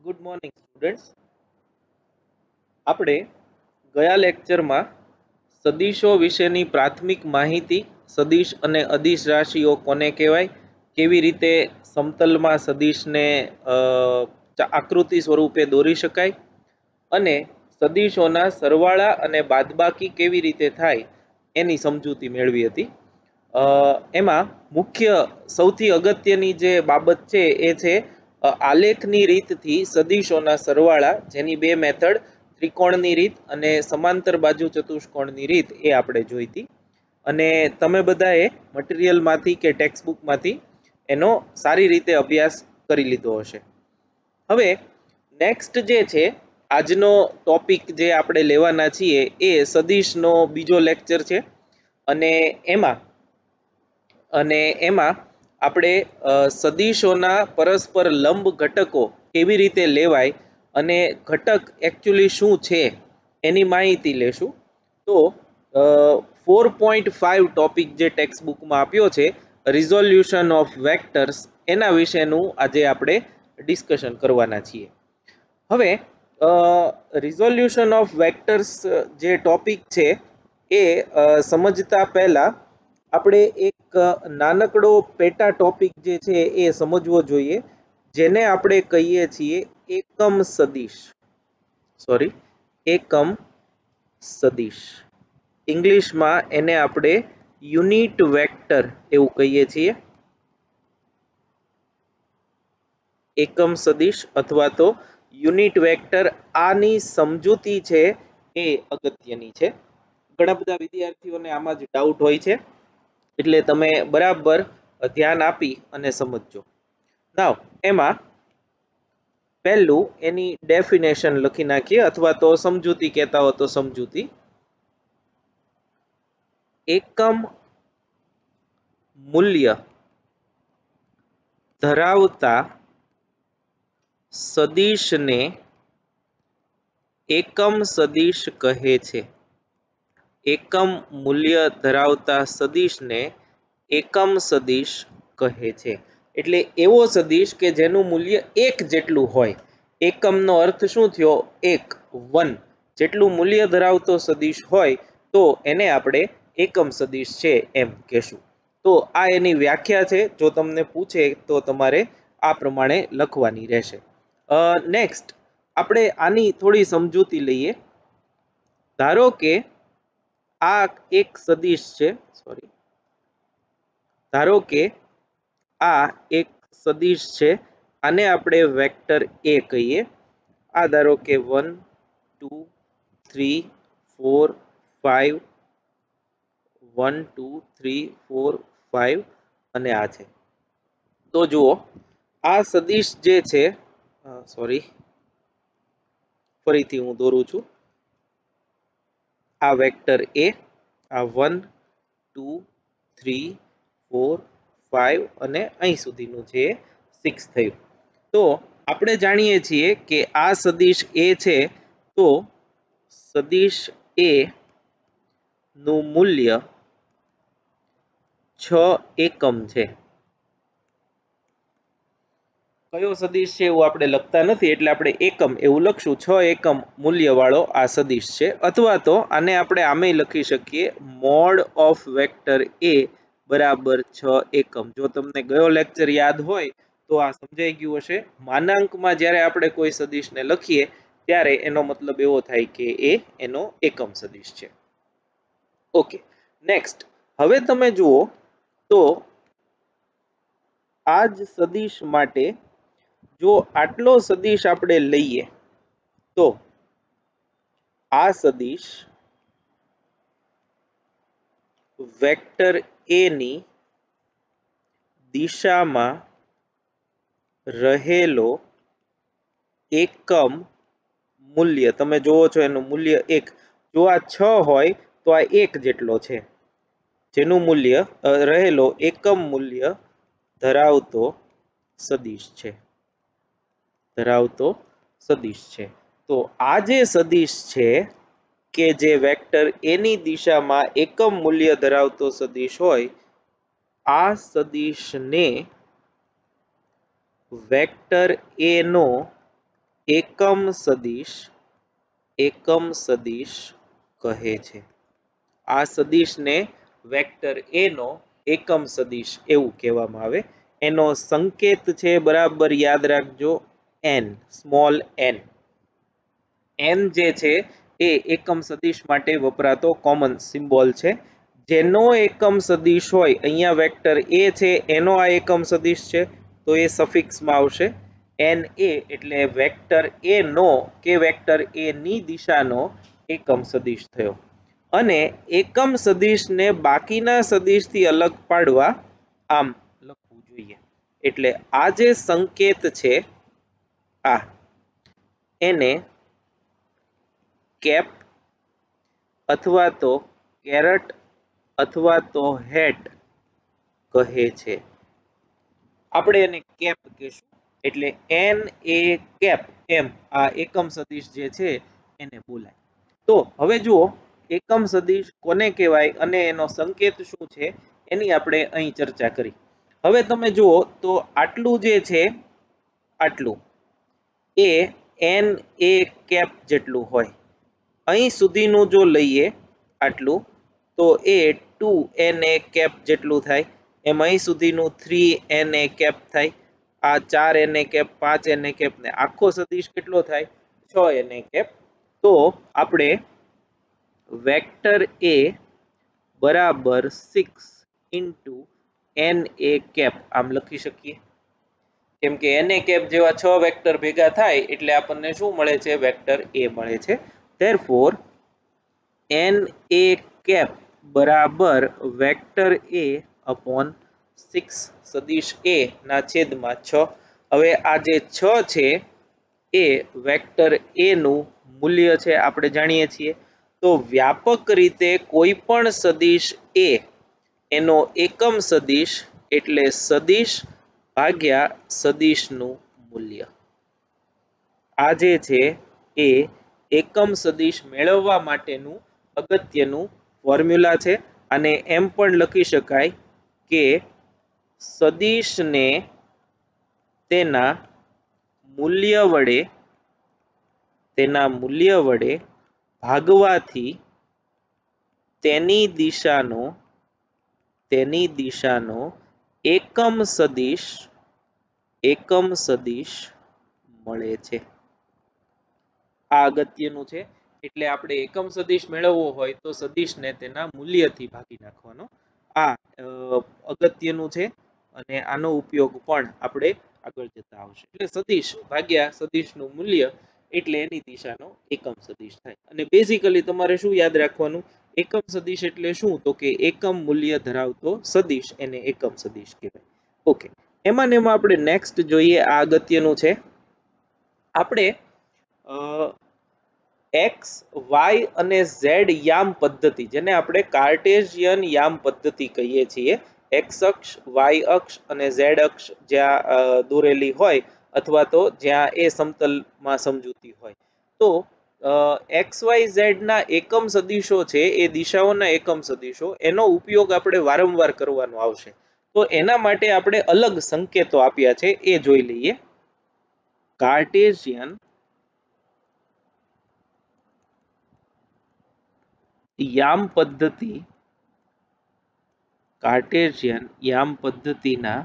Good morning students. આપણે ગયા લેક્ચરમાં સદીશો વિશેની પ્રાથમિક માહિતી, સદીશ અને અદિશ રાશિઓ કોને કહેવાય, કેવી રીતે સમતલમાં સદીશને આકૃતિ સ્વરૂપે દોરી શકાય અને સદીશોના સરવાળા અને બાદબાકી કેવી રીતે થાય એની સમજૂતી મેળવી હતી. એમાં મુખ્ય સૌથી અગત્યની જે બાબત છે એ છે આલેખની રીતથી સદીશોના સરવાળા, જેની બે મેથડ, ત્રિકોણની રીત અને સમાંતર બાજુ ચતુષ્કોણની રીત, એ આપણે જોઈ હતી. અને તમે બધાએ મટીરિયલમાંથી કે ટેક્સ્ટબુકમાંથી એનો સારી રીતે અભ્યાસ કરી લીધો હશે. હવે નેક્સ્ટ જે છે, આજનો ટોપિક જે આપણે લેવાના છીએ એ સદીશનો બીજો લેક્ચર છે. અને એમાં આપણે સદીશોના પરસ્પર લંબ ઘટકો કેવી રીતે લેવાય અને ઘટક એકચ્યુઅલી શું છે એની માહિતી લેશું. તો 4.5 ટોપિક જે ટેક્સ્ટ બુકમાં આપ્યો છે, રિઝોલ્યુશન ઓફ વેક્ટર્સ, એના વિશેનું આજે આપણે ડિસ્કશન કરવાના છીએ. હવે રિઝોલ્યુશન ઓફ વેક્ટર્સ જે ટોપિક છે એ સમજતા પહેલા આપણે એક નાનકડો પેટા ટોપિક જે છે એ સમજવો જોઈએ, જેને આપણે કહીએ છીએ એકમ સદિશ. એકમ સદિશ, ઇંગ્લિશમાં એને આપણે યુનિટ વેક્ટર એવું કહીએ છીએ. એકમ સદિશ અથવા તો યુનિટ વેક્ટર, આની સમજૂતી છે એ અગત્યની છે. ઘણા બધા વિદ્યાર્થીઓને આમાં જ ડાઉટ હોય છે, એટલે તમે બરાબર ધ્યાન આપી અને સમજજો. નાવ એમાં પહેલું એની ડેફિનેશન લખી નાખીએ, અથવા તો સમજૂતી કહેતા હો તો સમજૂતી. એકમ મૂલ્ય ધરાવતા સદિશને એકમ સદિશ કહે છે. એકમ મૂલ્ય ધરાવતા સદિશને એકમ સદિશ કહે છે. એટલે એવો સદિશ કે જેનું મૂલ્ય એક જેટલું હોય. એકમનો અર્થ શું થયો? એક, 1 જેટલું મૂલ્ય ધરાવતો સદિશ હોય તો એને આપણે એકમ સદિશ છે એમ કહેશું. તો આ એની વ્યાખ્યા છે. જો તમને પૂછે તો તમારે આ પ્રમાણે લખવાની રહેશે. નેક્સ્ટ આપણે આની થોડી સમજૂતી લઈએ. ધારો કે આ એક સદિશ છે, ધારો કે આ એક સદિશ છે, આને આપણે વેક્ટર એ કહીએ. આ ધારો કે 1 2 3 4 5 1 2 3 4 5 અને આ છે. તો જુઓ, આ સદિશ જે છે, ફરીથી હું દોરું છું. આ વેક્ટર એ, આ 1 2 3 4 5 અને અહીં સુધીનું છે 6 થયું. તો આપણે જાણીએ છીએ કે આ સદિશ એ છે, તો સદિશ એ નું મૂલ્ય 6 એકમ છે. કયો સદિશ છે એવું આપણે લખતા નથી, એટલે આપણે એકમ એવું લખશું. 6 એકમ મૂલ્ય વાળો આ સદિશ છે. અથવા તો આને આપણે આમે લખી શકીએ, મોડ ઓફ વેક્ટર એ બરાબર 6 એકમ. જો તમને ગયો લેક્ચર યાદ હોય તો આ સમજાઈ ગયું હશે. માનાંકમાં જ્યારે આપણે કોઈ સદિશને લખીએ ત્યારે એનો મતલબ એવો થાય કે એ એનો એકમ સદિશ છે. Okay, next. હવે તમે જુઓ તો આ જ સદિશ માટે જો આટલો સદિશ આપણે લઈએ તો આ સદિશ વેક્ટર એ ની દિશામાં રહેલો એકમ મૂલ્ય, તમે જોવો છો એનું મૂલ્ય 1. જો આ 6 હોય તો આ 1 જેટલો છે, જેનું મૂલ્ય રહેલો એકમ મૂલ્ય ધરાવતો સદિશ છે. તો આ જે સદિશ છે કે જે વેક્ટર એની દિશામાં એકમ મૂલ્ય ધરાવતો સદિશ હોય, આ સદિશને વેક્ટર એ નો એકમ સદિશ કહે છે. આ સદિશને વેક્ટર એ નો એકમ સદિશ એવું કહેવામાં આવે. એનો સંકેત છે બરાબર યાદ રાખજો n, સ્મોલ n. n જે છે એ એકમ સદિશ માટે વપરાતો કોમન સિમ્બોલ છે. જેનો એકમ સદિશ હોય, અહીંયા વેક્ટર એ છે એનો આ એકમ સદિશ છે તો એ સફિક્સમાં આવશે na, એટલે વેક્ટર એ નો કે વેક્ટર એ ની દિશાનો એકમ સદિશ થયો. અને એકમ સદિશને બાકીના સદિશથી અલગ પાડવા આમ લખવું જોઈએ. એટલે આ જે સંકેત છે આ, એને કેપ અથવા તો કેરટ અથવા તો હેટ કહે છે. આપણે એને કેપ કહીશું. એટલે n a કેપ એમ આ એકમ સદિશ જે છે એને બોલાય. તો હવે જુઓ એકમ સદિશ કોને કહેવાય અને એનો સંકેત શું છે એની આપણે અહીં ચર્ચા કરી. હવે તમે જુઓ તો આટલું જે છે આટલું એ n a કેપ જેટલું હોય. અહીં સુધીનું જો લઈએ આટલું તો એ 2 na કેપ જેટલું થાય. એમ અહીં સુધીનું 3 na કેપ થાય. આ 4 na કેપ, 5 na કેપ ને આખો સદિશ કેટલો થાય 6 na કેપ. તો આપણે વેક્ટર એ બરાબર 6 ઇન્ટુ na કેપ આમ લખી શકીએ. કેમ કે na કેપ જેવા 6 વેક્ટર ભેગા થાય એટલે આપણને શું મળે છે? વેક્ટર a મળે છે. therefore na કેપ બરાબર વેક્ટર a upon 6 સદિશ a ના છેદમાં 6. હવે આ જે 6 છે એ વેક્ટર a નું મૂલ્ય છે, આપણે જાણીએ છીએ. તો વ્યાપક રીતે કોઈ પણ સદિશ a એનો એકમ સદિશ એટલે સદિશ ભાગ્યા સદિશનું મૂલ્ય. આ જે છે એ એકમ સદિશ મેળવવા માટેનું અગત્યનું ફોર્મ્યુલા છે. અને એમ પણ લખી શકાય કે સદિશને તેના મૂલ્ય વડે ભાગવાથી તેની દિશાનો એકમ સદિશ મળે છે. આ અગત્યનું છે. એટલે આપણે એકમ સદિશ મેળવવો હોય તો સદિશને તેના મૂલ્યથી ભાગી નાખવાનો. આ અગત્યનું છે અને આનો ઉપયોગ પણ આપણે આગળ જતા આવશે. એટલે સદિશ ભાગ્યા સદિશનું મૂલ્ય એટલે એની દિશાનો એકમ સદિશ થાય. અને બેઝિકલી તમારે શું યાદ રાખવાનું? એકમ સદિશ એટલે શું? તો કે એકમ મૂલ્ય ધરાવતો સદિશ એને એકમ સદિશ કહેવાય. ઓકે, એમાં ને એમાં આપણે નેક્સ્ટ જોઈએ. આ અગત્યનું છે. આપણે એક્સ, વાય અને ઝેડ યામ પદ્ધતિ, જેને આપણે કાર્ટેશિયન યામ પદ્ધતિ કહીએ છીએ. એક્સ અક્ષ, વાય અક્ષ અને ઝેડ અક્ષ જ્યાં દોરેલી હોય અથવા તો જ્યાં એ સમતલમાં સમજૂતી હોય, તો એક્સ વાય ઝેડ ના એકમ સદિશો છે એ દિશાઓના એકમ સદિશો, એનો ઉપયોગ આપણે વારંવાર કરવાનો આવશે. તો એના માટે આપણે અલગ સંકેતો આપ્યા છે, એ જોઈ લઈએ. કાર્ટેશિયન યામ પદ્ધતિના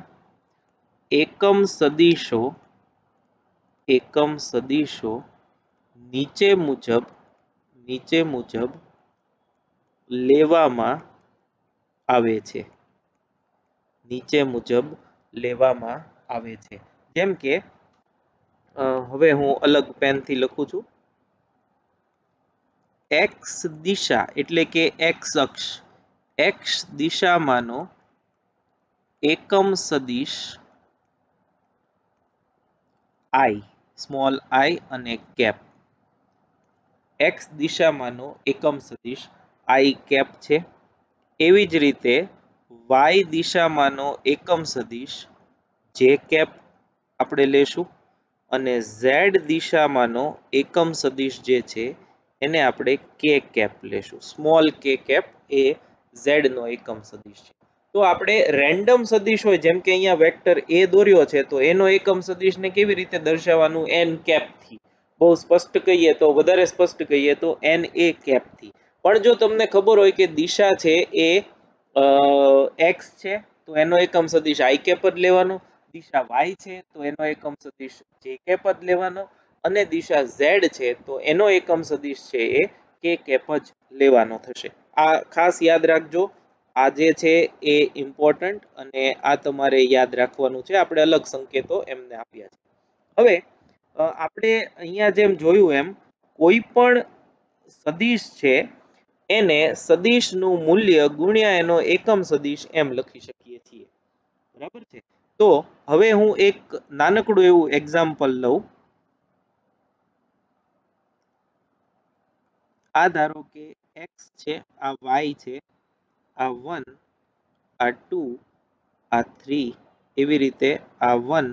એકમ સદિશો નીચે મુજબ લેવામાં આવે છે. જેમ કે હવે હું અલગ પેનથી લખું છું. એક્સ દિશા એટલે કે એક્સ અક્ષ, એક્સ દિશામાંનો એકમ સદિશ i, સ્મોલ i અને કેપ. એક્સ દિશામાંનો એકમ સદિશ i કેપ છે. એવી જ રીતે વાય દિશામાંનો એકમ સદિશ જે કેપ આપણે લેશું અને ઝેડ દિશામાંનો એકમ સદિશ જે છે એને આપણે કે કેપ લેશું. સ્મોલ કે કેપ એ ઝેડ નો એકમ સદિશ છે. તો આપણે રેન્ડમ સદિશ હોય, જેમ કે અહીંયા વેક્ટર એ દોર્યો છે, તો એનો એકમ સદિશને કેવી રીતે દર્શાવવાનું? n કેપ થી. બહુ સ્પષ્ટ કહીએ તો વધારે સ્પષ્ટ કહીએ તો n a કેપ થી. પણ જો તમને ખબર હોય કે દિશા છે એ x છે તો એનો એકમ સદિશ i કેપ જ લેવાનો, દિશા y છે તો એનો એકમ સદિશ j કેપ જ લેવાનો અને દિશા z છે તો એનો એકમ સદિશ છે એ k કેપ જ લેવાનો થશે. આ ખાસ યાદ રાખજો. આ જે છે એ ઇમ્પોર્ટન્ટ અને આ તમારે યાદ રાખવાનું છે. આપણે અલગ સંકેતો એમને આપ્યા છે. હવે આપણે અહીંયા જેમ જોયું એમ કોઈ પણ સદિશ છે એને સદિશનું મૂલ્ય ગુણ્યા એનો એકમ સદિશ એમ લખી શકીએ છીએ. બરાબર છે. તો હવે હું એક નાનકડું એવું એક્ઝામ્પલ લઉં. આ ધારો કે x છે, આ y છે, આ 1, આ 2, આ 3, એવી રીતે આ 1,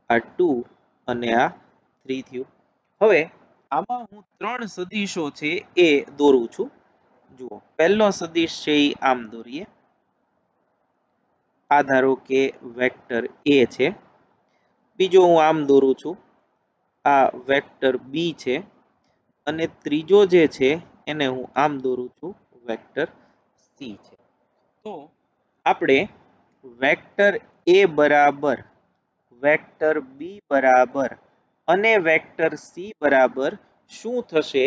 આ 2 અને આ 3 થયું. હવે આમાં હું ત્રણ સદિશો છે એ દોરું છું. જુઓ, પહેલો સદિશ છે એ આમ દોરીએ. આ ધારો કે વેક્ટર a છે. બીજો હું આમ દોરું છું. આ વેક્ટર b છે અને ત્રીજો જે છે એને હું આમ દોરું છું, વેક્ટર c છે. તો આપણે વેક્ટર a બરાબર, વેક્ટર b બરાબર અને વેક્ટર c બરાબર શું થશે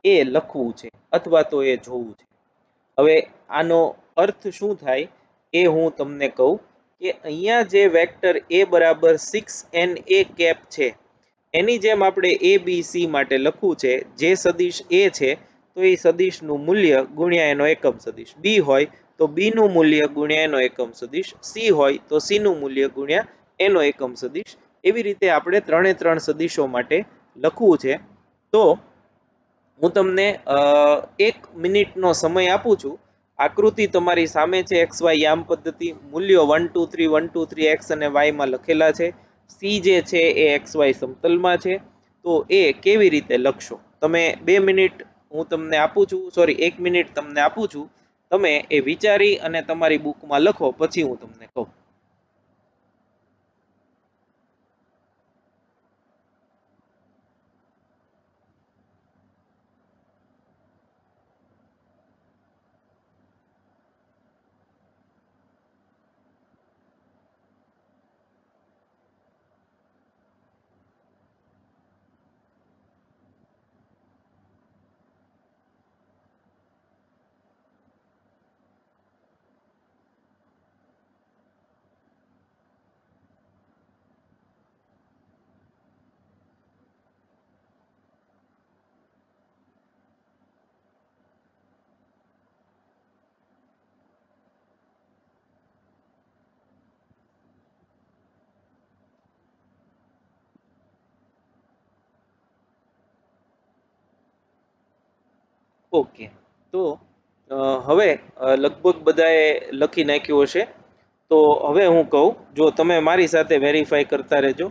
એ લખવું છે અથવા તો એ જોવું છે. હવે આનો અર્થ શું થાય એ હું તમને કહું કે અહીંયા જે વેક્ટર a બરાબર 6na કેપ છે એની જેમ આપણે abc માટે લખવું છે. જે સદિશ a છે તો એ સદિશનું મૂલ્ય ગુણ્યા એનો એકમ સદિશ, b હોય તો b નું મૂલ્ય ગુણ્યા એનો એકમ સદિશ, c હોય તો c નું મૂલ્ય ગુણ્યા એનો એકમ સદિશ. એવી રીતે આપણે ત્રણે ત્રણ સદિશો માટે લખવું છે. તો હું તમને 1 મિનિટનો સમય આપું છું. આકૃતિ તમારી સામે છે, XY યામ પદ્ધતિ. મૂલ્યો 1 2 3 1 2 3 x અને y માં લખેલા છે. c જે છે એ XY સમતલમાં છે. તો એ કેવી રીતે લખશો? તમે 2 મિનિટ હું તમને આપું છું, સોરી 1 મિનિટ તમને આપું છું. તમે એ વિચારી અને તમારી બુકમાં લખો, પછી હું તમને કહું. ઓકે, તો હવે લગભગ બધાએ લખી નાખ્યું હશે. તો હવે હું કહું, જો તમે મારી સાથે વેરીફાઈ કરતા રહેજો.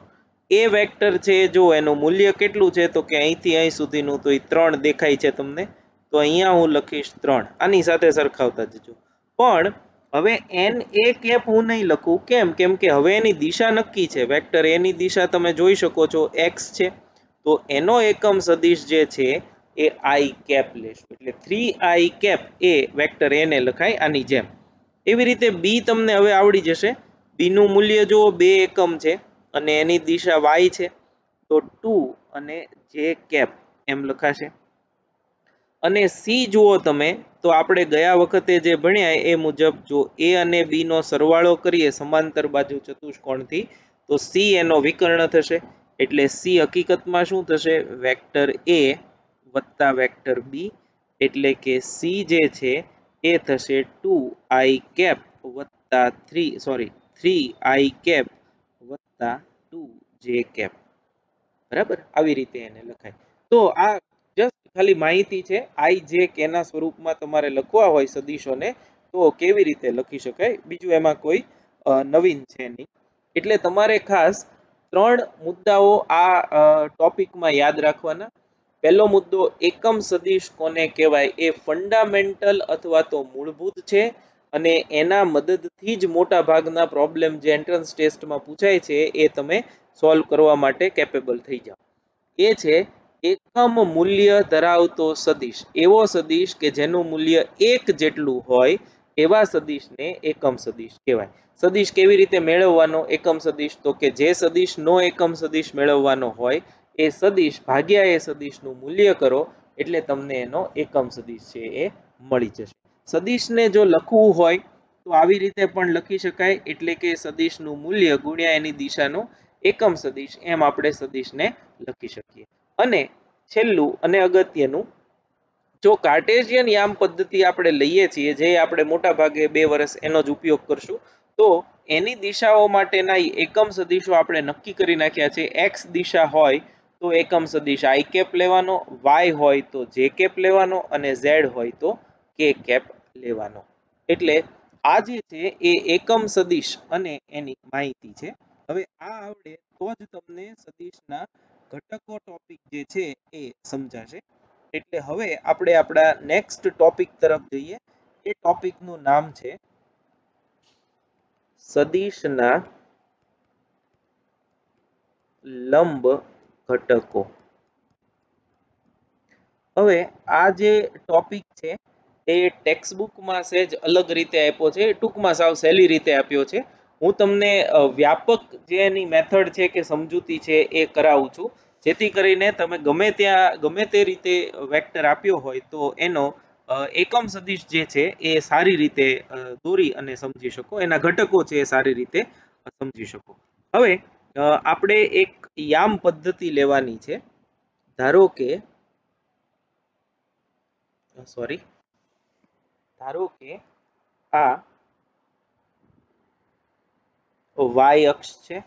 એ વેક્ટર છે જો એનું મૂલ્ય કેટલું છે તો કે અહીંથી અહીં સુધીનું, તો એ 3 દેખાય છે તમને. તો અહીંયા હું લખીશ 3. આની સાથે સરખાવતા જજો. પણ હવે n a કેપ હું નહીં લખું. કેમ? કેમ કે હવે એની દિશા નક્કી છે. વેક્ટર a ની દિશા તમે જોઈ શકો છો, x છે. તો એનો એકમ સદિશ જે છે એ i કેપ લેશું. એટલે 3i cap A vector a ને લખાય આની જેમ. એવી રીતે b તમને હવે આવડી જશે. b નું મૂલ્ય જુઓ 2 એકમ છે અને એની દિશા y છે. તો 2 અને j કેપ એમ લખાશે. અને c જુઓ તમે, તો આપણે ગયા વખતે જે ભણ્યા એ મુજબ જો a અને b નો સરવાળો કરીએ સમાંતર બાજુ ચતુષ્કોણથી તો c એનો વિકર્ણ થશે. એટલે c હકીકતમાં શું થશે? વેક્ટર a વત્તા વેક્ટર b. એટલે કે c જે છે એ થશે 2i કેપ વત્તા 3i કેપ વત્તા 2j કેપ. બરાબર, આવી રીતે એને લખાય. તો આ જસ્ટ ખાલી માહિતી છે. i j k ના સ્વરૂપમાં તમારે લખવા હોય સદિશોને તો કેવી રીતે લખી શકાય, બીજું એમાં કોઈ નવીન છે નહીં. એટલે તમારે ખાસ 3 મુદ્દાઓ આ ટોપિકમાં યાદ રાખવાના. પહેલો મુદ્દો, એકમ સદિશ કોને કહેવાય એ ફંડામેન્ટલ અથવા તો મૂળભૂત છે અને એના મદદથી જ મોટા ભાગના પ્રોબ્લેમ જે એન્ટ્રન્સ ટેસ્ટમાં પૂછાય છે એ તમે સોલ્વ કરવા માટે કેપેબલ થઈ જાઓ. એ છે એકમ મૂલ્ય ધરાવતો સદિશ એવો સદિશ કે જેનું મૂલ્ય 1 જેટલું હોય એવા સદિશને એકમ સદિશ કહેવાય. સદિશ કેવી રીતે મેળવવાનો એકમ સદિશ? તો કે જે સદિશ નો એકમ સદિશ મેળવવાનો હોય એ સદિશ ભાગ્યા એ સદિશનું મૂલ્ય કરો એટલે તમને એનો એકમ સદિશ છે એ મળી જશે. સદિશને જો લખવું હોય તો આવી રીતે પણ લખી શકાય, એટલે કે સદિશનું મૂલ્ય ગુણ્યા એની દિશાનો એકમ સદિશ, એમ આપણે સદિશને લખી શકીએ. અને છેલ્લું અને અગત્યનું, જો કાર્ટેશિયન યામ પદ્ધતિ આપણે લઈએ છીએ, જે આપણે મોટા ભાગે 2 વર્ષ એનો જ ઉપયોગ કરશું, તો એની દિશાઓ માટેના એકમ સદિશો આપણે નક્કી કરી નાખ્યા છે. એક્સ દિશા હોય તો એકમ સદિશ આઈ કેપ લેવાનો, વાય હોય તો જે કેપ લેવાનો અને ઝેડ હોય તો કે કેપ લેવાનો. એટલે આ જે છે એ એકમ સદિશ અને એની માહિતી છે. હવે આ આવડે તો જ તમને સદિશના ઘટકો ટોપિક જે છે એ સમજાશે. એટલે હવે આપણે આપણા નેક્સ્ટ ટોપિક તરફ જઈએ. એ ટોપિકનું નામ છે સદિશના લંબ ઘટકો. હવે આ જે ટોપિક છે એ ટેક્સ્ટ બુકમાં સેજ અલગ રીતે આપ્યો છે, ટૂંકમાં સાવ સહેલી રીતે આપ્યો છે. હું તમને વ્યાપક જે એની મેથડ છે કે સમજૂતી છે એ કરાવું છું, જેથી કરીને તમે ગમે ત્યાં ગમે તે રીતે વેક્ટર આપ્યો હોય તો એનો એકમ સદિશ જે છે એ સારી રીતે દોરી અને સમજી શકો, એના ઘટકો છે એ સારી રીતે સમજી શકો. હવે આપણે એક યામ પદ્ધતિ લેવાની છે. ધારો કે આ વાય અક્ષ છે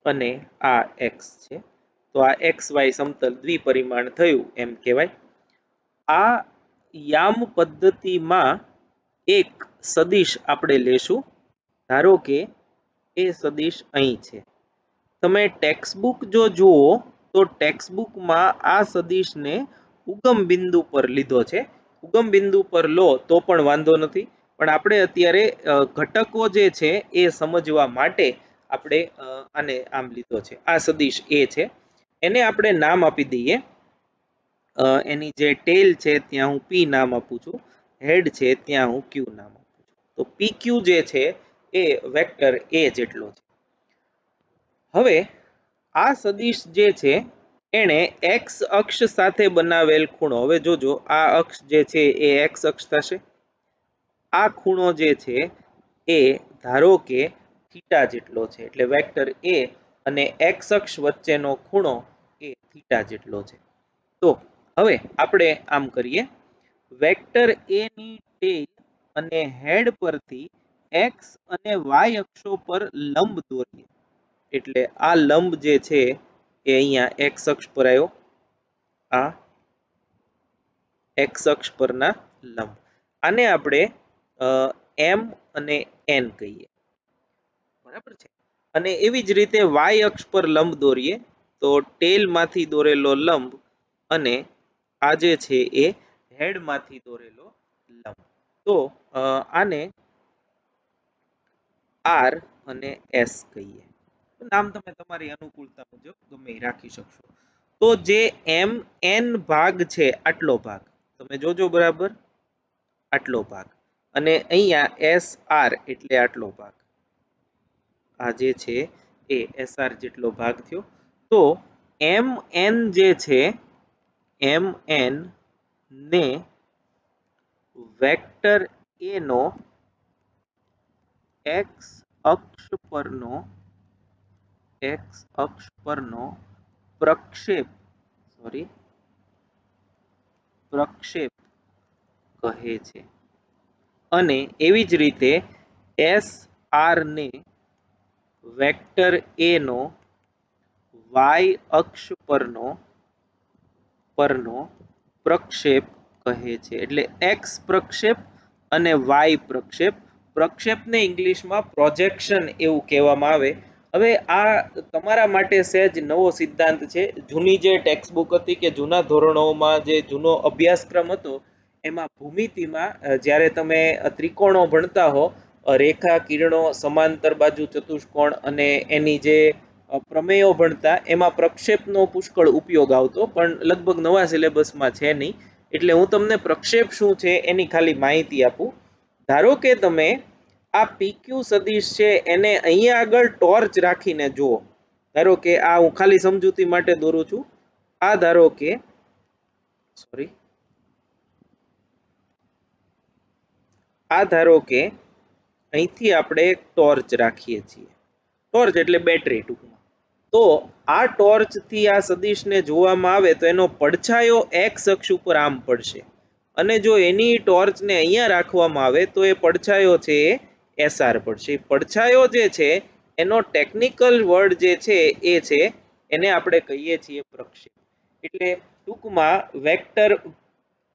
અને આ એક્સ છે. તો આ એક્સ વાય સમતલ દ્વિપરિમાણ થયું એમ કહેવાય. આ યામ પદ્ધતિમાં એક સદિશ આપણે લેશું. ધારો કે એ સદિશ અહીં છે. તમે ટેક્સ્ટ બુક જો જુઓ તો ટેક્સ્ટ બુકમાં આ સદિશને ઉગમ બિંદુ પર લીધો છે. ઉગમ બિંદુ પર લો તો પણ વાંધો નથી, પણ આપણે અત્યારે ઘટકો જે છે એ સમજવા માટે આપણે આને આમ લીધો છે. આ સદિશ એ છે, એને આપણે નામ આપી દઈએ. એની જે ટેલ છે ત્યાં હું પી નામ આપું છું, હેડ છે ત્યાં હું ક્યુ નામ આપું છું. તો પી ક્યુ જે છે એ વેક્ટર એ જેટલો છે. હવે આ સદિશ જે છે એણે એક્સ અક્ષ સાથે બનાવેલ ખૂણો, હવે જોજો આ અક્ષ જે છે એ એક્સ અક્ષ થશે. આ ખૂણો જે છે એ ધારો કે થીટા જેટલો છે, એટલે વેક્ટર એ અને એક્સ અક્ષ વચ્ચેનો ખૂણો એ થીટા જેટલો છે. તો હવે આપણે આમ કરીએ, વેક્ટર એ ની ટેલ અને હેડ પરથી એક્સ અને વાય અક્ષો પર લંબ દોરીએ. એટલે આ લંબ જે છે એ અહીંયા એક્સ અક્ષ પર આવ્યો, આ એક્સ અક્ષ પરના લંબ. આને આપણે એમ અને એન કહીએ, બરાબર છે. અને એવી જ રીતે વાય અક્ષ પર લંબ દોરીએ તો ટેલ માંથી દોરેલો લંબ અને આ જે છે એ હેડ માંથી દોરેલો લંબ. તો આને આર અને એસ કહીએ. નામ તમે તમારી અનુકૂળતા મુજબ ગમે રાખી શકશો. તો જે એમ એન ભાગ છે, આટલો ભાગ તમે જોજો બરાબર, આટલો ભાગ, અને અહીંયા એસ આર એટલે આટલો ભાગ, આ જે છે એ એસ આર જેટલો ભાગ થયો. તો એમ એન જે છે, એમ એન ને વેક્ટર એ નો એક્સ અક્ષ પરનો પ્રક્ષેપ કહે છે. અને એવી જ રીતે એસ આર ને વેક્ટર એ નો વાય અક્ષ પરનો પ્રક્ષેપ કહે છે. એટલે એક્સ પ્રક્ષેપ અને વાય પ્રક્ષેપ. પ્રક્ષેપને ઇંગ્લિશમાં પ્રોજેક્શન એવું કહેવામાં આવે. હવે આ તમારા માટે સહેજ નવો સિદ્ધાંત છે. જૂની જે ટેક્સ્ટ બુક હતી કે જૂના ધોરણોમાં જે જૂનો અભ્યાસક્રમ હતો એમાં ભૂમિતિમાં જ્યારે તમે ત્રિકોણો ભણતા હો, રેખા, કિરણો, સમાંતર બાજુ, ચતુષ્કોણ અને એની જે પ્રમેયો ભણતા એમાં પ્રક્ષેપનો પુષ્કળ ઉપયોગ આવતો, પણ લગભગ નવા સિલેબસમાં છે નહીં, એટલે હું તમને પ્રક્ષેપ શું છે એની ખાલી માહિતી આપું. ધારો કે તમે આ પીક્યુ સદિશ છે એને અહીંયા આગળ ટોર્ચ રાખીને જુઓ. ધારો કે આ હું ખાલી સમજૂતી માટે દોરું છું. આ ધારો કે અહીંથી આપણે એક ટોર્ચ રાખીએ છીએ. ટોર્ચ એટલે બેટરી ટૂંકમાં. તો આ ટોર્ચ થી આ સદિશને જોવામાં આવે તો એનો પડછાયો એક્સ અક્ષ ઉપર આમ પડશે, અને જો એની ટોર્ચને અહીંયા રાખવામાં આવે તો એ પડછાયો છે એ એસઆર પડશે. પડછાયો જે છે એનો ટેકનિકલ વર્ડ જે છે એ છે એને આપણે કહીએ છીએ પ્રક્ષેપ. એટલે ટૂંકમાં વેક્ટર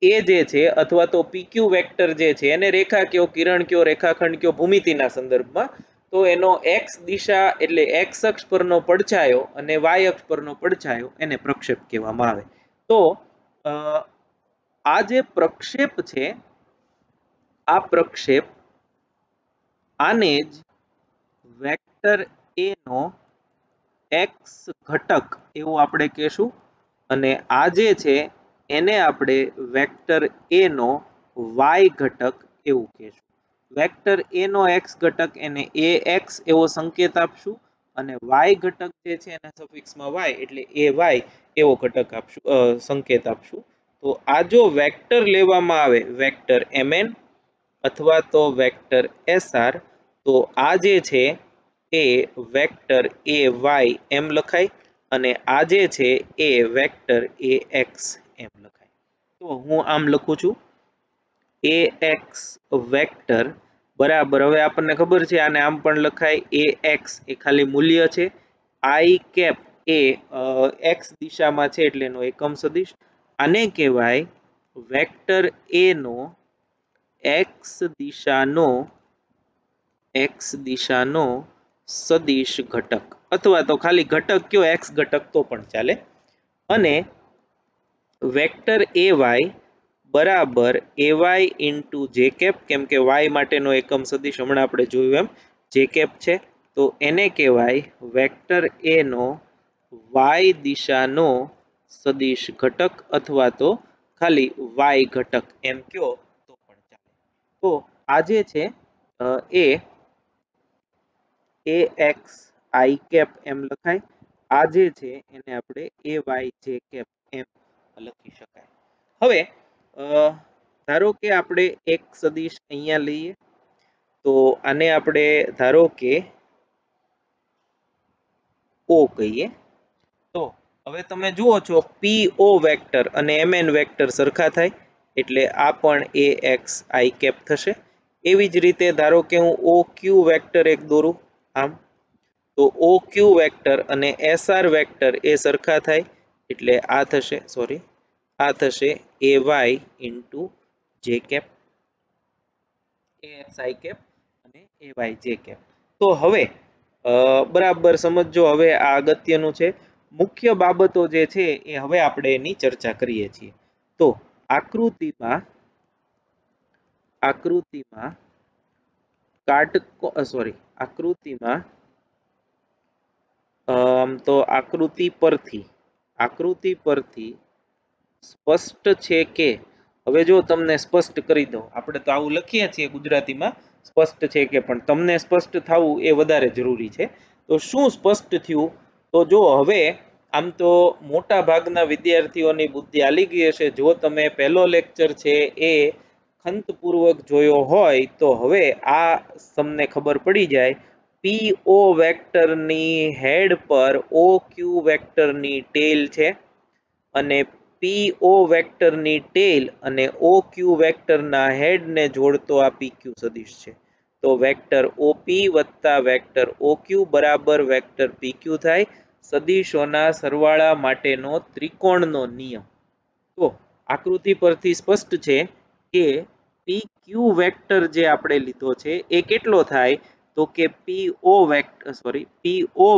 એ જે છે અથવા તો પીક્યુ વેક્ટર જે છે એને રેખા કયો, કિરણ કયો, રેખાખંડ કયો ભૂમિતિના સંદર્ભમાં, તો એનો એક્સ દિશા એટલે એક્સ અક્ષ પરનો પડછાયો અને વાય અક્ષ પરનો પડછાયો એને પ્રક્ષેપ કહેવામાં આવે. તો આ જે પ્રક્ષેપ છે આ પ્રક્ષેપ આને જ વેક્ટર એ નો એક્સ ઘટક એવું આપણે કહેશું, અને આ જે છે એને આપણે વેક્ટર એ નો વાય ઘટક એવું કહેશું. વેક્ટર એ નો એક્સ ઘટક એને એ એક્સ એવો સંકેત આપશું, અને વાય ઘટક જે છે એને સફિક્સમાં વાય એટલે એ વાય એવો ઘટક આપશું, સંકેત આપશું. તો આ જો વેક્ટર લેવામાં આવે વેક્ટર mn અથવા તો વેક્ટર એસઆર, તો આ જે છે એ વેક્ટર એ વાય એમ લખાય, અને આ જે છે એ વેક્ટર એ એક્સ એમ લખાય. તો હું આમ લખું છું એ એક્સ વેક્ટર બરાબર, હવે આપણને ખબર છે આને આમ પણ લખાય, એ એક્સ એ ખાલી મૂલ્ય છે, આઈ કેપ એ એક્સ દિશામાં છે એટલે એનો એકમ સદિશ. આને કહેવાય વેક્ટર એ નો એક્સ દિશાનો સદિશ ઘટક, અથવા તો ખાલી ઘટક કયો એક્સ ઘટક તો પણ ચાલે. અને વેક્ટર એ વાય બરાબર A Y into J cap, કેમ કે વાય માટેનો એકમ સદિશ હમણાં આપણે જોયું એમ જે કેપ છે, તો એને કહેવાય વેક્ટર એ નો વાય દિશાનો સદિશ ઘટક, અથવા તો ખાલી વાય ઘટક એમ કયો તો પણ ચાલે. તો આ જે છે એ એક્સ આઈ કેપ એમ લખાય, આ જે છે એને આપણે એ વાય જે કેપ એમ લખી શકાય. હવે ધારો કે આપણે એક સદિશ અહીંયા લઈએ, તો આને આપણે ધારો કે ઓ કહીએ. તો હવે તમે જુઓ છો પીઓ વેક્ટર અને mn વેક્ટર સરખા થાય, એટલે આ પણ એ એક્સ આઈ કેપ થશે. એવી જ રીતે ધારો કે હું ઓ ક્યુ વેક્ટર એક દોરું આમ, તો ઓ ક્યુ વેક્ટર અને એસઆર વેક્ટર એ સરખા થાય, એટલે આ થશે આ થશે A Y into J cap, A X I cap અને એ વાય જે કેપ. તો હવે બરાબર સમજો, હવે આ અગત્યનું છે. મુખ્ય બાબતો જે છે એ હવે આપણે એની ચર્ચા કરીએ છીએ. તો આકૃતિમાં તો આકૃતિ પરથી સ્પષ્ટ છે કે, હવે જો તમને સ્પષ્ટ કરી દઉં, આપણે તો આવું લખીએ છીએ ગુજરાતીમાં સ્પષ્ટ છે કે, પણ તમને સ્પષ્ટ થવું એ વધારે જરૂરી છે. તો શું સ્પષ્ટ થયું? તો જો હવે આમ તો મોટા ભાગના વિદ્યાર્થીઓની બુદ્ધિ આલી ગઈ હશે. જો તમે પહેલો લેક્ચર છે એ ખંતપૂર્વક જોયો હોય તો હવે આ તમને ખબર પડી જાય. પીઓ વેક્ટરની હેડ પર ઓ ક્યુ વેક્ટરની ટેલ છે, અને પીઓ વેક્ટરની ટેલ અને ઓ ક્યુ વેક્ટરના હેડને જોડતો આ પીક્યુ સદિશ છે. તો વેક્ટર ઓપી વત્તા વેક્ટર ઓક્યુ બરાબર વેક્ટર પીક્યુ થાય, સદિશોના સરવાળા માટેનો ત્રિકોણનો નિયમ. તો આકૃતિ પરથી સ્પષ્ટ છે કે પીક્યુ વેક્ટર જે આપણે લીધો છે એ કેટલો થાય? તો કે પીઓ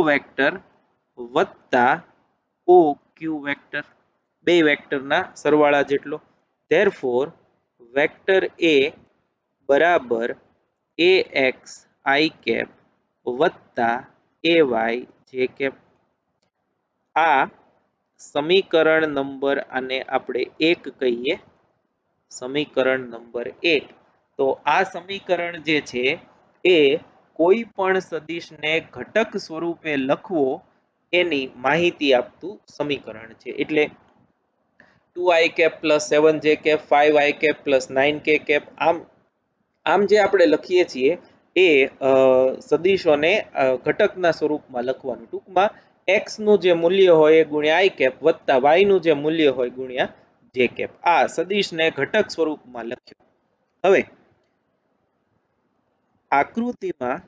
વેક્ટર વત્તા ઓ ક્યુ વેક્ટર, બે વેક્ટરના સરવાળા જેટલો. ધેરફોર વેક્ટર એ બરાબર એ એક્સ આઈ કેપ વત્તા એ વાય જે કેપ. આ સમીકરણ નંબર આને આપણે 1 કહીએ, સમીકરણ નંબર 1. તો આ સમીકરણ જે છે એ કોઈ પણ સદિશને ઘટક સ્વરૂપે લખવો એની માહિતી આપતું સમીકરણ છે. એટલે 2i cap plus 7j cap 5i cap plus 9k cap આમ જે આપણે લખીએ છીએ એ સદિશોને ઘટકના સ્વરૂપમાં લખવાનું. ટૂંકમાં x નું જે મૂલ્ય હોય એ ગુણ્યા i cap વત્તા y નું જે મૂલ્ય હોય ગુણ્યા j cap. આ સદિશને ઘટક સ્વરૂપમાં લખ્યું. હવે આકૃતિમાં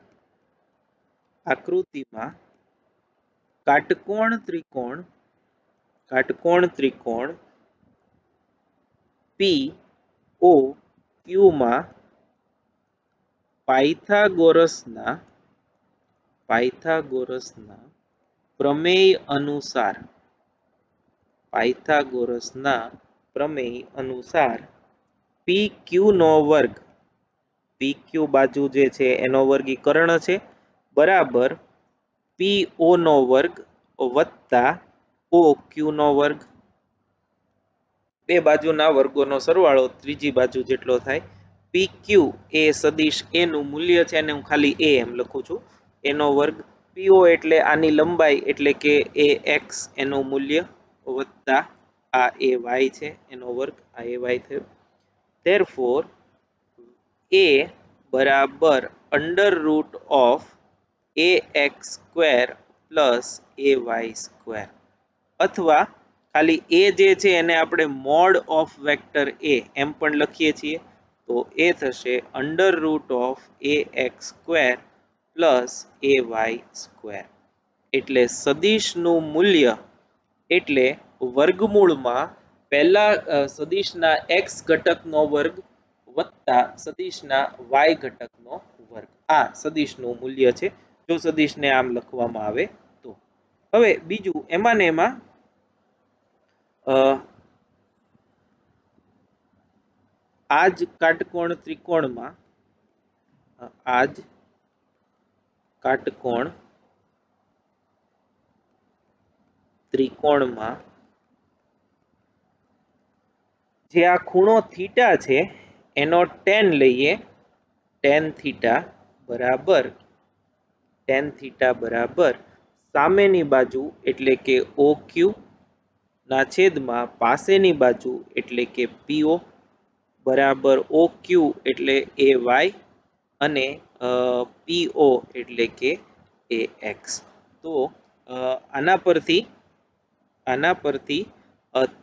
કાટકોણ ત્રિકોણ POQ માં પાયથાગોરસના પ્રમેય અનુસાર PQ નો વર્ગ, PQ બાજુ જે છે એનો વર્ગીકરણ છે, બરાબર PO નો વર્ગ વત્તા OQ નો વર્ગ. બે બાજુના વર્ગોનો સરવાળો ત્રીજી બાજુ જેટલો થાય. PQ એ સદિશ A નું મૂલ્ય છે અને હું ખાલી A એમ લખું છું, એનો વર્ગ. PO એટલે આની લંબાઈ એટલે કે AX એનું મૂલ્ય વત્તા આ AY છે એનો વર્ગ, આ AY થયો. therefore A બરાબર under root of AX square plus AY square, અથવા ખાલી A જે છે એને આપણે મોડ ઓફ વેક્ટર A એમ પણ લખીએ છીએ. તો એ થશે under root of AX square plus AY square. એટલે સદિશનું મૂલ્ય એટલે વર્ગમૂળમાં પહેલા સદિશના x ઘટકનો વર્ગ વત્તા સદિશના y ઘટકનો વર્ગ. આ સદિશનું મૂલ્ય છે જો સદિશને આમ લખવામાં આવે તો. હવે બીજું એમાં ને એમાં આજ કાટકોણ ત્રિકોણમાં જે આ ખૂણો થીટા છે એનો tan લઈએ. tan થીટા બરાબર સામેની બાજુ એટલે કે OQ ના છેદમાં પાસેની બાજુ એટલે કે PO બરાબર OQ એટલે AY અને PO એટલે કે AX. તો આના પરથી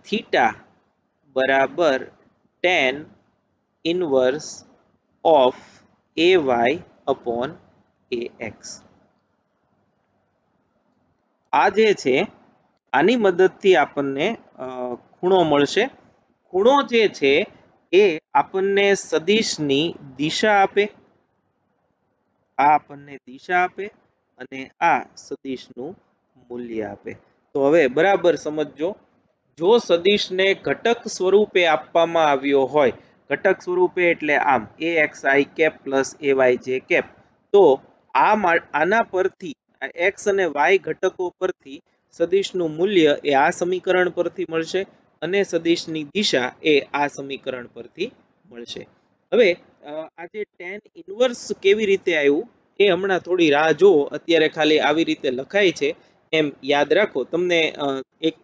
થીટા બરાબર tan inverse of AY upon AX. આ જે છે આની મદદથી આપણને ખૂણો મળશે. ખૂણો જે છે એ આપણને સદિશની દિશા આપે, આ આપણને દિશા આપે અને આ સદિશનું મૂલ્ય આપે. તો હવે બરાબર સમજજો, જો સદિશને ઘટક સ્વરૂપે આપવામાં આવ્યો હોય, ઘટક સ્વરૂપે એટલે આમ AXI cap plus AYJ cap, તો આના પરથી x અને y ઘટકો પરથી સદિશનું મૂલ્ય એ આ સમીકરણ પરથી મળશે અને સદિશની દિશા એ આ સમીકરણ પરથી મળશે. હવે આ જે tan ઇનવર્સ કેવી રીતે આવ્યું એ હમણાં થોડી રાહ જુઓ, અત્યારે ખાલી આવી રીતે લખાય છે એમ યાદ રાખો. તમને એક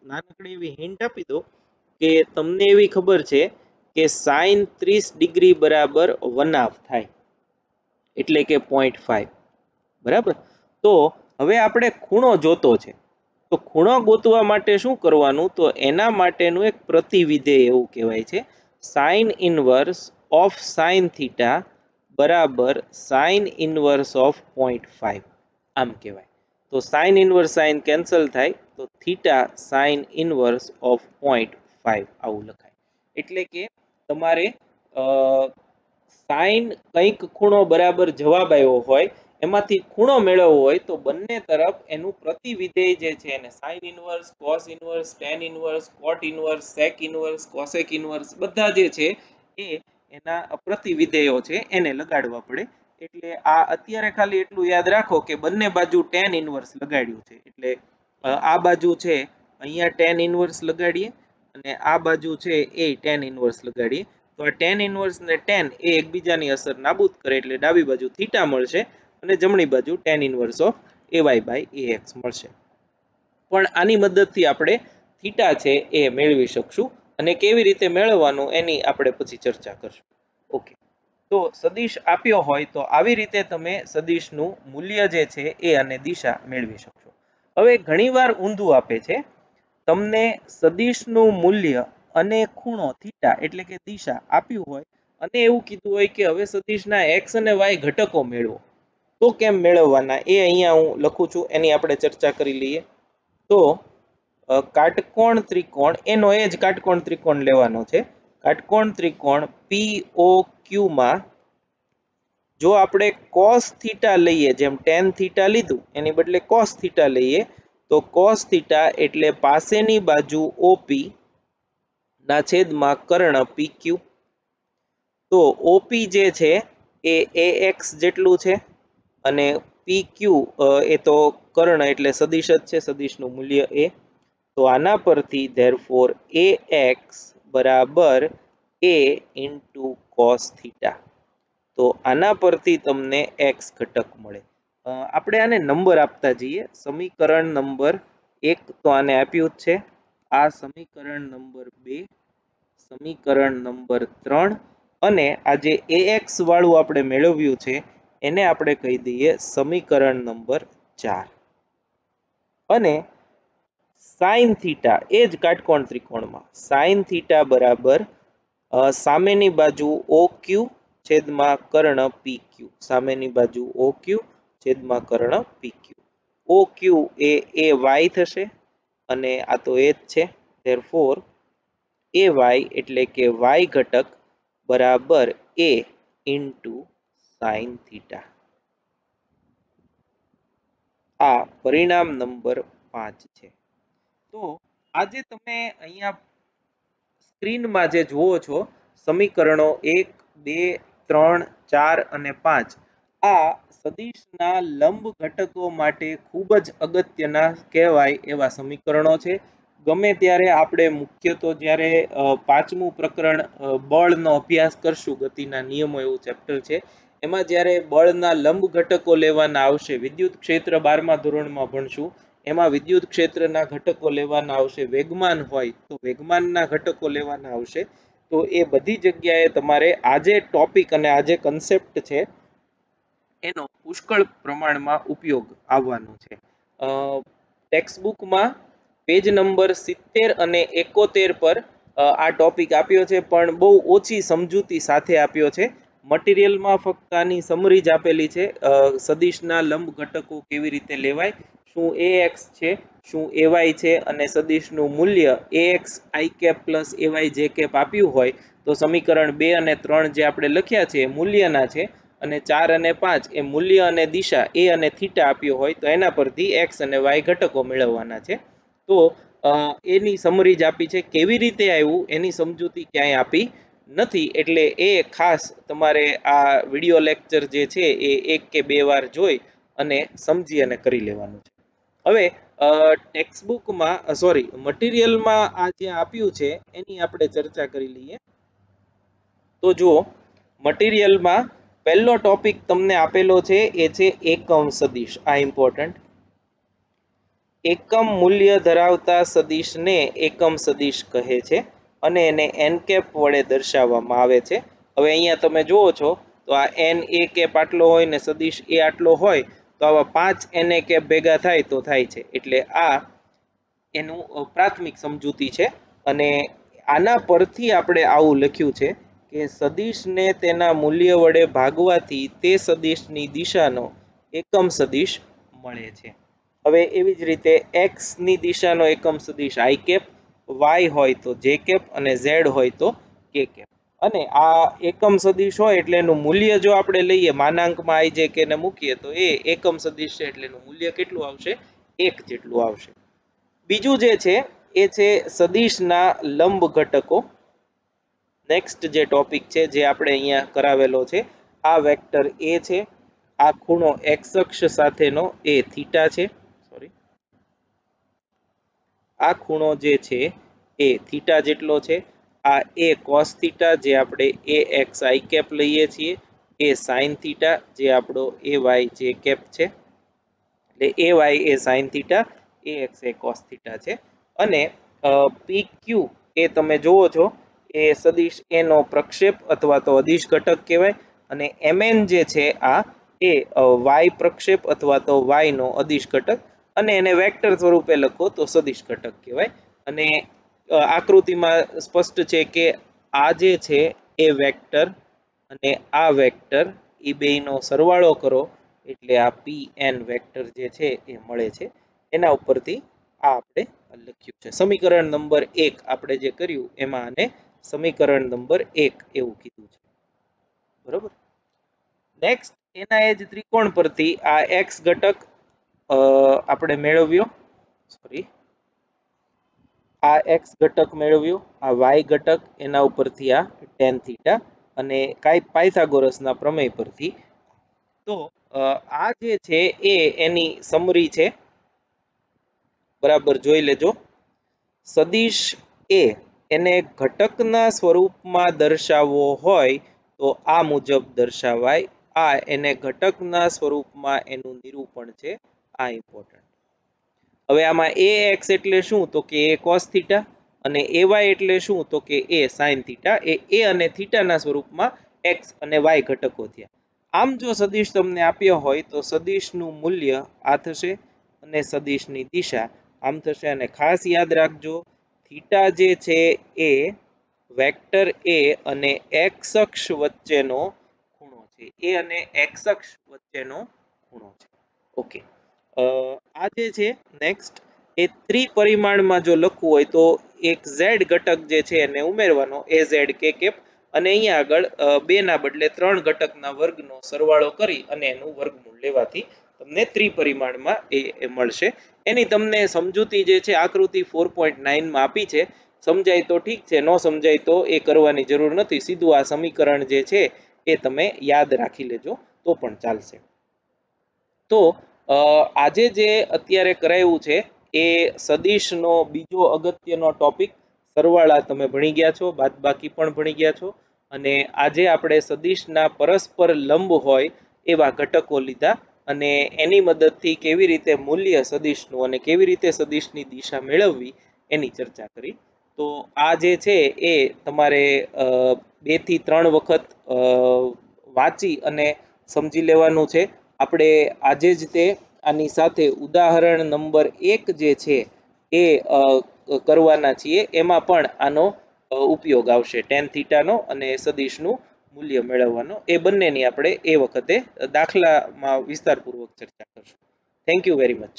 નાનકડી એવી હિન્ટ આપી દો કે તમને એવી ખબર છે કે sin 30 ડિગ્રી બરાબર 1/2 થાય એટલે કે 0.5, બરાબર. તો હવે આપણે ખૂણો જોતો છે, તો ખૂણો ગોતવા માટે શું કરવાનું, તો એના માટેનું એક પ્રતિવિધેય એવું કહેવાય છે sin inverse of sin theta બરાબર sin ઇનવર્સ ઓફ 0.5 આમ કહેવાય. તો sin ઇનવર્સ sin કેન્સલ થાય તો થીટા sin ઇનવર્સ ઓફ 0.5 આવું લખાય. એટલે કે તમારે sin કંઈક ખૂણો બરાબર જવાબ આવ્યો હોય એમાંથી ખૂણો મેળવવો હોય તો બંને તરફ એનું પ્રતિવિધેય જે છે એને sin inverse, cos inverse, tan inverse, cot inverse, sec inverse, cosec inverse બધા જે છે એ એના પ્રતિવિધેયો છે એને લગાડવા પડે. એટલે આ અત્યારે ખાલી એટલું યાદ રાખો કે બંને બાજુ tan ઇનવર્સ લગાડ્યું છે, એટલે આ બાજુ છે અહીંયા tan ઇનવર્સ લગાડીએ અને આ બાજુ છે એ tan ઇનવર્સ લગાડીએ, તો આ tan ઇનવર્સ ને tan એ એકબીજાની અસર નાબૂદ કરે એટલે ડાબી બાજુ થીટા મળશે અને જમણી બાજુ tan ઇનવર્સ ઓફ ay/ax મળશે. પણ આની મદદથી આપણે થીટા છે એ મેળવી શકશું અને કેવી રીતે મેળવવાનું એની આપણે પછી ચર્ચા કરશું. ઓકે, તો સદિશ આપ્યો હોય તો આવી રીતે તમે સદિશનું મૂલ્ય જે છે એ અને દિશા મેળવી શકશો. હવે ઘણીવાર ઊંધું આપે છે, તમને સદિશનું મૂલ્ય અને ખૂણો થીટા એટલે કે દિશા આપ્યું હોય અને એવું કીધું હોય કે હવે સદિશના x અને y ઘટકો મેળવો, તો કેમ મેળવવાના એ અહીંયા હું લખું છું, એની આપણે ચર્ચા કરી લઈએ. તો કાટકોણ ત્રિકોણ, એનો એ જ કાટકોણ ત્રિકોણ લેવાનો છે. કાટકોણ ત્રિકોણ POQ માં જો આપણે cos થીટા લઈએ, જેમ tan થીટા લીધું એની બદલે cos થીટા લઈએ, તો cos થીટા એટલે પાસેની બાજુ OP ના છેદમાં કર્ણ PQ. તો OP જે છે એ AX જેટલું છે અને PQ એ તો કર્ણ એટલે સદિશ જ છે, સદિશનું મૂલ્ય એ. તો આના પરથી therefore AX બરાબર A into cos થીટા. તો આના પરથી તમને x ઘટક મળે. આપણે આને નંબર આપતા જઈએ. સમીકરણ નંબર 1 તો આને આપ્યું જ છે, આ સમીકરણ નંબર 2, સમીકરણ નંબર 3 અને આ જે ax વાળું આપણે મેળવ્યું છે એને આપણે કહી દઈએ સમીકરણ નંબર 4. અને sin થીટા એ જ કાટકોણ ત્રિકોણમાં sin થીટા બરાબર સામેની બાજુ OQ છેદમાં કર્ણ PQ, સામેની બાજુ OQ છેદમાં કર્ણ PQ. OQ એ AY થશે અને આ તો એ જ છે, therefore AY એટલે કે y ઘટક બરાબર A into sin થીટા. આ પરિણામ નંબર 5 છે. તો આજે તમે અહીંયા સ્ક્રીનમાં જે જુઓ છો સમીકરણો 1, 2, 3, 4 અને 5, આ સદિશના લંબ ઘટકો માટે ખૂબ જ અગત્યના કહેવાય એવા સમીકરણો છે. ગમે ત્યારે આપણે મુખ્ય તો જ્યારે 5મું પ્રકરણ બળનો અભ્યાસ કરશું, ગતિના નિયમો એવું ચેપ્ટર છે, એમાં જ્યારે બળના લંબ ઘટકો લેવાના આવશે, વિદ્યુત ક્ષેત્ર 12મા ધોરણમાં ભણશું, એમાં વિદ્યુત ક્ષેત્રના ઘટકો લેવાના આવશે, વેગમાન હોય તો વેગમાનના ઘટકો લેવાના આવશે. તો એ બધી જગ્યાએ તમારે આજે ટોપિક અને આજે કન્સેપ્ટ છે એનો પુષ્કળ પ્રમાણમાં ઉપયોગ આવવાનો છે. ટેક્સ્ટબુકમાં પેજ નંબર 70 અને 71 પર આ ટોપિક આપ્યો છે, પણ બહુ ઓછી સમજૂતી સાથે આપ્યો છે. મટીરિયલમાં ફક્ત આની સમરી જ આપેલી છે, સદિશના લંબ ઘટકો કેવી રીતે લેવાય, શું AX છે, શું AY છે અને સદિશનું મૂલ્ય AX I cap plus AY J cap આપ્યું હોય તો સમીકરણ 2 અને 3 જે આપણે લખ્યા છે એ મૂલ્યના છે અને 4 અને 5 એ મૂલ્ય અને દિશા A અને થીટા આપ્યો હોય તો એના પરથી X અને Y ઘટકો મેળવવાના છે. તો એની સમરી જ આપી છે, કેવી રીતે આવ્યું એની સમજૂતી ક્યાંય આપી નથી, એટલે એ ખાસ તમારે આ વિડિયો લેક્ચર જે છે એ 1 કે 2 વાર જોઈ અને સમજી અને કરી લેવાનું છે. હવે ટેક્સ્ટબુકમાં મટીરિયલમાં આ જે આપ્યું છે એની આપણે ચર્ચા કરી લઈએ. તો જુઓ, મટીરિયલમાં પહેલો ટોપિક તમને આપેલો છે એ છે એકમ સદિશ. આ ઇમ્પોર્ટન્ટ. એકમ મૂલ્ય ધરાવતા સદિશને એકમ સદિશ કહે છે અને એને n કેપ વડે દર્શાવવામાં આવે છે. હવે અહીંયા તમે જુઓ છો તો આ n a કેપ આટલો હોય ને સદિશ a આટલો હોય તો આવા 5 na કેપ ભેગા થાય તો થાય છે, એટલે આ એનું પ્રાથમિક સમજૂતી છે. અને આના પરથી આપણે આવું લખ્યું છે કે સદિશને તેના મૂલ્ય વડે ભાગવાથી તે સદિશની દિશાનો એકમ સદિશ મળે છે. હવે એવી જ રીતે x ની દિશાનો એકમ સદિશ i કેપ, y હોય તો j કેપ અને z હોય તો k કેપ. અને આ એકમ સદિશ હોય એટલે એનું મૂલ્ય જો આપણે લઈએ માનાંકમાં i j k ને મૂકીએ તો એ એકમ સદિશ છે એટલે એનું મૂલ્ય કેટલું આવશે? 1 જેટલું આવશે. બીજું જે છે એ છે સદિશના લંબ ઘટકો. નેક્સ્ટ જે ટોપિક છે જે આપણે અહીંયા કરાવેલો છે, આ વેક્ટર એ છે, આ ખૂણો એક્સ અક્ષ સાથેનો એ થીટા છે, સોરી, આ ખૂણો જે છે એ થીટા જેટલો છે, આ એ કોસ થીટા જે આપણે એ એક્સ આઈ કેપ લઈએ છીએ, એ સાઇન થીટા જે આપણો એ વાય જે કેપ છે, એટલે A Y A sine theta, A X A cos theta છે, અને પી ક્યુ એ તમે જોવો છો એ સદિશ એ નો પ્રક્ષેપ અથવા તો અદિશ ઘટક કહેવાય, અને mn જે છે આ એ વાય પ્રક્ષેપ અથવા તો વાય નો અદિશ ઘટક, અને એને વેક્ટર સ્વરૂપે લખો તો સદિશ ઘટક કહેવાય. અને આકૃતિમાં સ્પષ્ટ છે કે આ જે છે એ વેક્ટર અને આ વેક્ટર એ બેયનો સરવાળો કરો એટલે આ પી એન વેક્ટર જે છે એ મળે છે. એના ઉપરથી આ આપણે લખ્યું છે. સમીકરણ નંબર 1 આપણે જે કર્યું એમાં આને સમીકરણ નંબર 1 એવું કીધું છે. બરોબર. નેક્સ્ટ એના એ જ ત્રિકોણ પરથી આ એક્સ ઘટક આપણે મેળવ્યો, સોરી, આ એક્સ ઘટક મેળવ્યો, આ વાય ઘટક, એના ઉપરથી આ ટેન થીટા, અને પાયથાગોરસના પ્રમેય પરથી. તો આ જે છે એ એની સમરી છે, બરાબર જોઈ લેજો. સદિશ એ એને ઘટકના સ્વરૂપમાં દર્શાવવો હોય તો આ મુજબ દર્શાવાય. આ એને ઘટકના સ્વરૂપમાં એનું નિરૂપણ છે, આ ઇમ્પોર્ટન્ટ. હવે આમાં એ એક્સ એટલે શું તો કે એ કોસ થીટા, અને એ વાય એટલે શું તો કે એ સાઇન થીટા. એ અને થીટાના સ્વરૂપમાં એક્સ અને વાય ઘટકો થયા. આમ જો સદિશ તમને આપ્યો હોય તો સદિશનું મૂલ્ય આ થશે અને સદિશની દિશા આમ થશે. અને ખાસ યાદ રાખજો, થીટા જે છે એ વેક્ટર એ અને એક્સ અક્ષ વચ્ચેનો ખૂણો છે. એ અને એક્સ અક્ષ વચ્ચેનો ખૂણો છે. ઓકે, આ જે છે નેક્સ્ટ એ ત્રિપરિમાણમાં જો લખવું હોય તો એક ઝેડ ઘટક જે છે એને ઉમેરવાનો, એ ઝેડ કે કેપ, અને અહીંયા આગળ બે ના બદલે 3 ઘટકના વર્ગનો સરવાળો કરી અને એનું વર્ગમૂળ લેવાથી તમને ત્રિપરિમાણમાં એ મળશે. એની તમને સમજૂતી જે છે આકૃતિ 4.9 માં આપી છે. સમજાય તો ઠીક છે, ન સમજાય તો એ કરવાની જરૂર નથી. સીધું આ સમીકરણ જે છે એ તમે યાદ રાખી લેજો તો પણ ચાલશે. તો આજે જે અત્યારે કરાયું છે એ સદિશનો બીજો અગત્યનો ટોપિક, સરવાળા તમે ભણી ગયા છો, બાદબાકી પણ ભણી ગયા છો, અને આજે આપણે સદિશના પરસ્પર લંબ હોય એવા ઘટકો લીધા અને એની મદદથી કેવી રીતે મૂલ્ય સદિશનું અને કેવી રીતે સદિશની દિશા મેળવવી એની ચર્ચા કરી. તો આ જે છે એ તમારે 2 થી 3 વખત વાંચી અને સમજી લેવાનું છે. આપણે આજે જ તે આની સાથે ઉદાહરણ નંબર 1 જે છે એ કરવાના છીએ. એમાં પણ આનો ઉપયોગ આવશે, ટેન થીટાનો અને સદિશનું મૂલ્ય મેળવવાનો. એ બંનેની આપણે એ વખતે દાખલામાં વિસ્તારપૂર્વક ચર્ચા કરશું. Thank you very much.